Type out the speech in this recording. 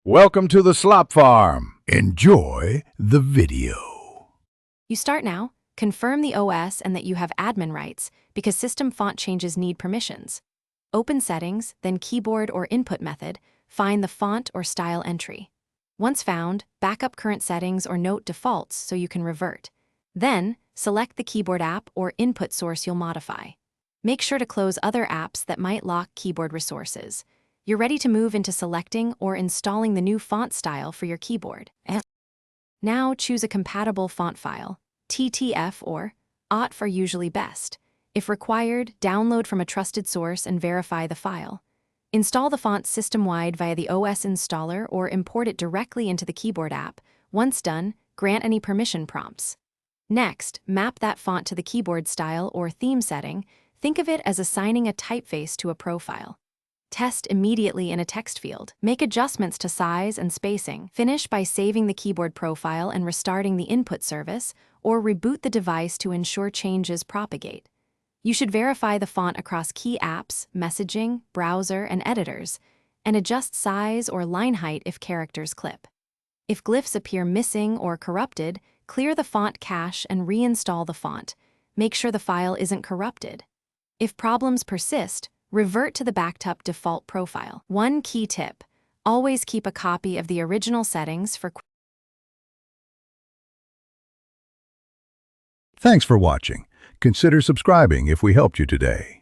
Welcome to the Slop Farm. Enjoy the video. You start now, confirm the OS and that you have admin rights because system font changes need permissions. Open Settings, then Keyboard or Input Method, find the font or style entry. Once found, backup current settings or note defaults so you can revert. Then, select the keyboard app or input source you'll modify. Make sure to close other apps that might lock keyboard resources. You're ready to move into selecting or installing the new font style for your keyboard. Now choose a compatible font file. TTF or OTF are usually best. If required, download from a trusted source and verify the file. Install the font system-wide via the OS installer or import it directly into the keyboard app. Once done, grant any permission prompts. Next, map that font to the keyboard style or theme setting. Think of it as assigning a typeface to a profile. Test immediately in a text field. Make adjustments to size and spacing. Finish by saving the keyboard profile and restarting the input service, or reboot the device to ensure changes propagate. You should verify the font across key apps, messaging, browser, and editors, and adjust size or line height if characters clip. If glyphs appear missing or corrupted, clear the font cache and reinstall the font. Make sure the file isn't corrupted. If problems persist, revert to the backup default profile. One key tip: always keep a copy of the original settings for. Thanks for watching. Consider subscribing if we helped you today.